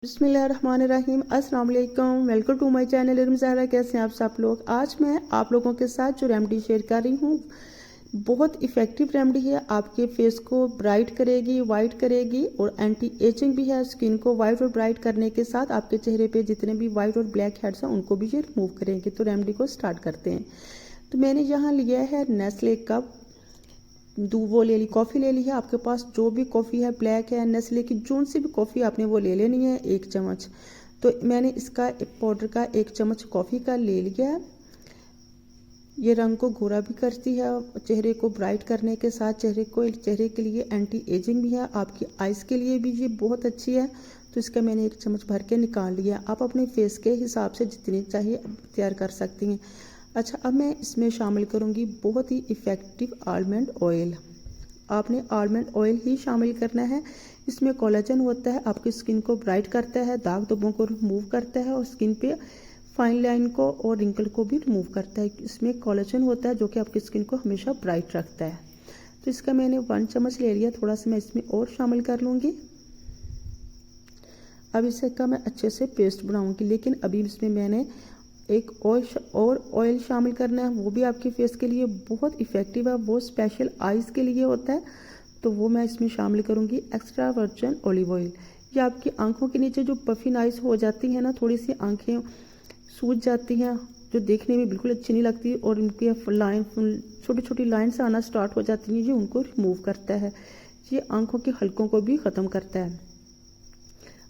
बिस्मिल्लाहिर्रहमानिर्रहीम। अस्सलाम वालेकुम। वेलकम टू माय चैनल इल्म ज़हरा। कैसे हैं आप सब लोग। आज मैं आप लोगों के साथ जो रेमेडी शेयर कर रही हूँ बहुत इफ़ेक्टिव रेमेडी है। आपके फेस को ब्राइट करेगी, वाइट करेगी और एंटी एजिंग भी है। स्किन को वाइट और ब्राइट करने के साथ आपके चेहरे पे जितने भी वाइट और ब्लैक हेड्स हैं उनको भी ये रिमूव करेंगे। तो रेमेडी को स्टार्ट करते हैं। तो मैंने यहाँ लिया है नेस्ले का वो ले ली, कॉफ़ी ले ली है। आपके पास जो भी कॉफ़ी है, ब्लैक है, नेस्ले की जो सी भी कॉफ़ी आपने वो ले लेनी है, 1 चम्मच। तो मैंने इसका पाउडर का 1 चम्मच कॉफ़ी का ले लिया है। ये रंग को गोरा भी करती है, चेहरे को ब्राइट करने के साथ चेहरे के लिए एंटी एजिंग भी है। आपकी आइज़ के लिए भी ये बहुत अच्छी है। तो इसका मैंने 1 चम्मच भर के निकाल लिया। आप अपने फेस के हिसाब से जितनी चाहिए तैयार कर सकती हैं। अच्छा, अब मैं इसमें शामिल करूंगी बहुत ही इफ़ेक्टिव आलमंड ऑयल। आपने आलमंड ऑयल ही शामिल करना है। इसमें कोलेजन होता है, आपकी स्किन को ब्राइट करता है, दाग धब्बों को रिमूव करता है और स्किन पे फाइन लाइन को और रिंकल को भी रिमूव करता है। इसमें कोलेजन होता है जो कि आपकी स्किन को हमेशा ब्राइट रखता है। तो इसका मैंने 1 चम्मच ले लिया। थोड़ा सा मैं इसमें और शामिल कर लूँगी। अब इसका मैं अच्छे से पेस्ट बनाऊँगी, लेकिन अभी इसमें मैंने एक ऑयल शामिल करना है। वो भी आपके फेस के लिए बहुत इफ़ेक्टिव है, वो स्पेशल आइज़ के लिए होता है। तो वो मैं इसमें शामिल करूँगी एक्स्ट्रा वर्जिन ऑलिव ऑयल। ये आपकी आंखों के नीचे जो पफिन आइज़ हो जाती हैं ना, थोड़ी सी आंखें सूज जाती हैं, जो देखने में बिल्कुल अच्छी नहीं लगती और उनकी लाइन छोटी छोटी लाइन्स आना स्टार्ट हो जाती हैं, ये उनको रिमूव करता है। ये आंखों के हलकों को भी ख़त्म करता है।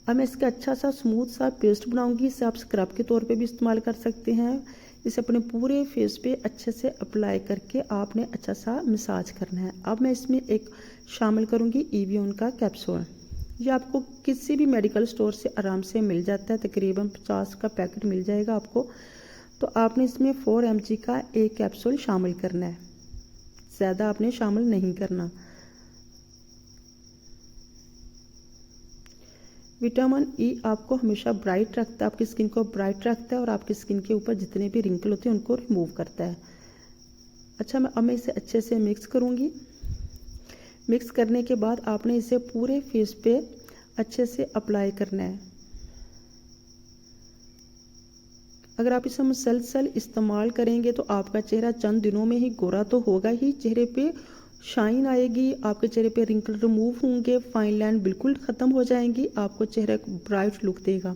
अब मैं इसका अच्छा सा स्मूथ सा पेस्ट बनाऊंगी। इसे आप स्क्रब के तौर पे भी इस्तेमाल कर सकते हैं। इसे अपने पूरे फेस पे अच्छे से अप्लाई करके आपने अच्छा सा मसाज करना है। अब मैं इसमें एक शामिल करूंगी एवियन का कैप्सूल। ये आपको किसी भी मेडिकल स्टोर से आराम से मिल जाता है, तकरीबन 50 का पैकेट मिल जाएगा आपको। तो आपने इसमें 4 mg का एक कैप्सूल शामिल करना है, ज़्यादा आपने शामिल नहीं करना। विटामिन ई आपको हमेशा ब्राइट रखता है, आपकी स्किन को ब्राइट रखता है और आपकी स्किन के ऊपर जितने भी रिंकल होते हैं उनको रिमूव करता है। अच्छा, अब मैं इसे अच्छे से मिक्स करूँगी। मिक्स करने के बाद आपने इसे पूरे फेस पे अच्छे से अप्लाई करना है। अगर आप इसे मुसलसल इस्तेमाल करेंगे तो आपका चेहरा चंद दिनों में ही गोरा तो होगा ही, चेहरे पे शाइन आएगी, आपके चेहरे पे रिंकल रिमूव होंगे, फाइन लाइन बिल्कुल ख़त्म हो जाएंगी, आपको चेहरा ब्राइट लुक देगा।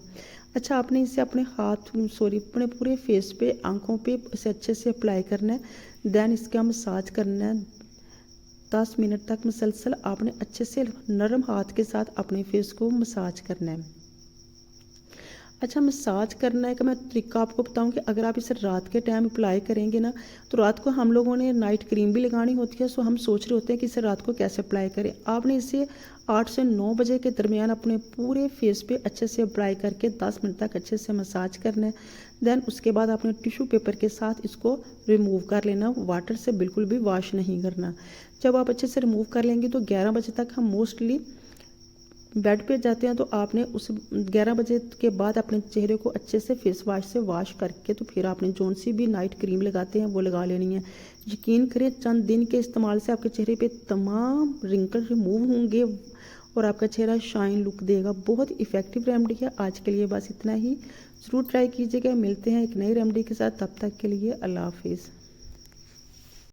अच्छा, आपने इसे अपने अपने पूरे फेस पे, आंखों पे इसे अच्छे से अप्लाई करना है। देन इसका मसाज करना है 10 मिनट तक मुसलसल। आपने अच्छे से नरम हाथ के साथ अपने फेस को मसाज करना है। अच्छा, मसाज करना है का मैं तरीका आपको बताऊं कि अगर आप इसे रात के टाइम अप्लाई करेंगे ना, तो रात को हम लोगों ने नाइट क्रीम भी लगानी होती है। सो हम सोच रहे होते हैं कि इसे रात को कैसे अप्लाई करें। आपने इसे 8 से 9 बजे के दरमियान अपने पूरे फेस पे अच्छे से अप्लाई करके 10 मिनट तक अच्छे से मसाज करना है। देन उसके बाद आपने टिश्यू पेपर के साथ इसको रिमूव कर लेना, वाटर से बिल्कुल भी वॉश नहीं करना। जब आप अच्छे से रिमूव कर लेंगे तो 11 बजे तक हम मोस्टली बेड पे जाते हैं। तो आपने उस 11 बजे के बाद अपने चेहरे को अच्छे से फेस वाश से वॉश करके तो फिर आपने जोन सी भी नाइट क्रीम लगाते हैं वो लगा लेनी है। यकीन करें, चंद दिन के इस्तेमाल से आपके चेहरे पे तमाम रिंकल रिमूव होंगे और आपका चेहरा शाइन लुक देगा। बहुत इफ़ेक्टिव रेमेडी है। आज के लिए बस इतना ही, ज़रूर ट्राई कीजिएगा। मिलते हैं एक नई रेमेडी के साथ, तब तक के लिए अल्लाह हाफिज़।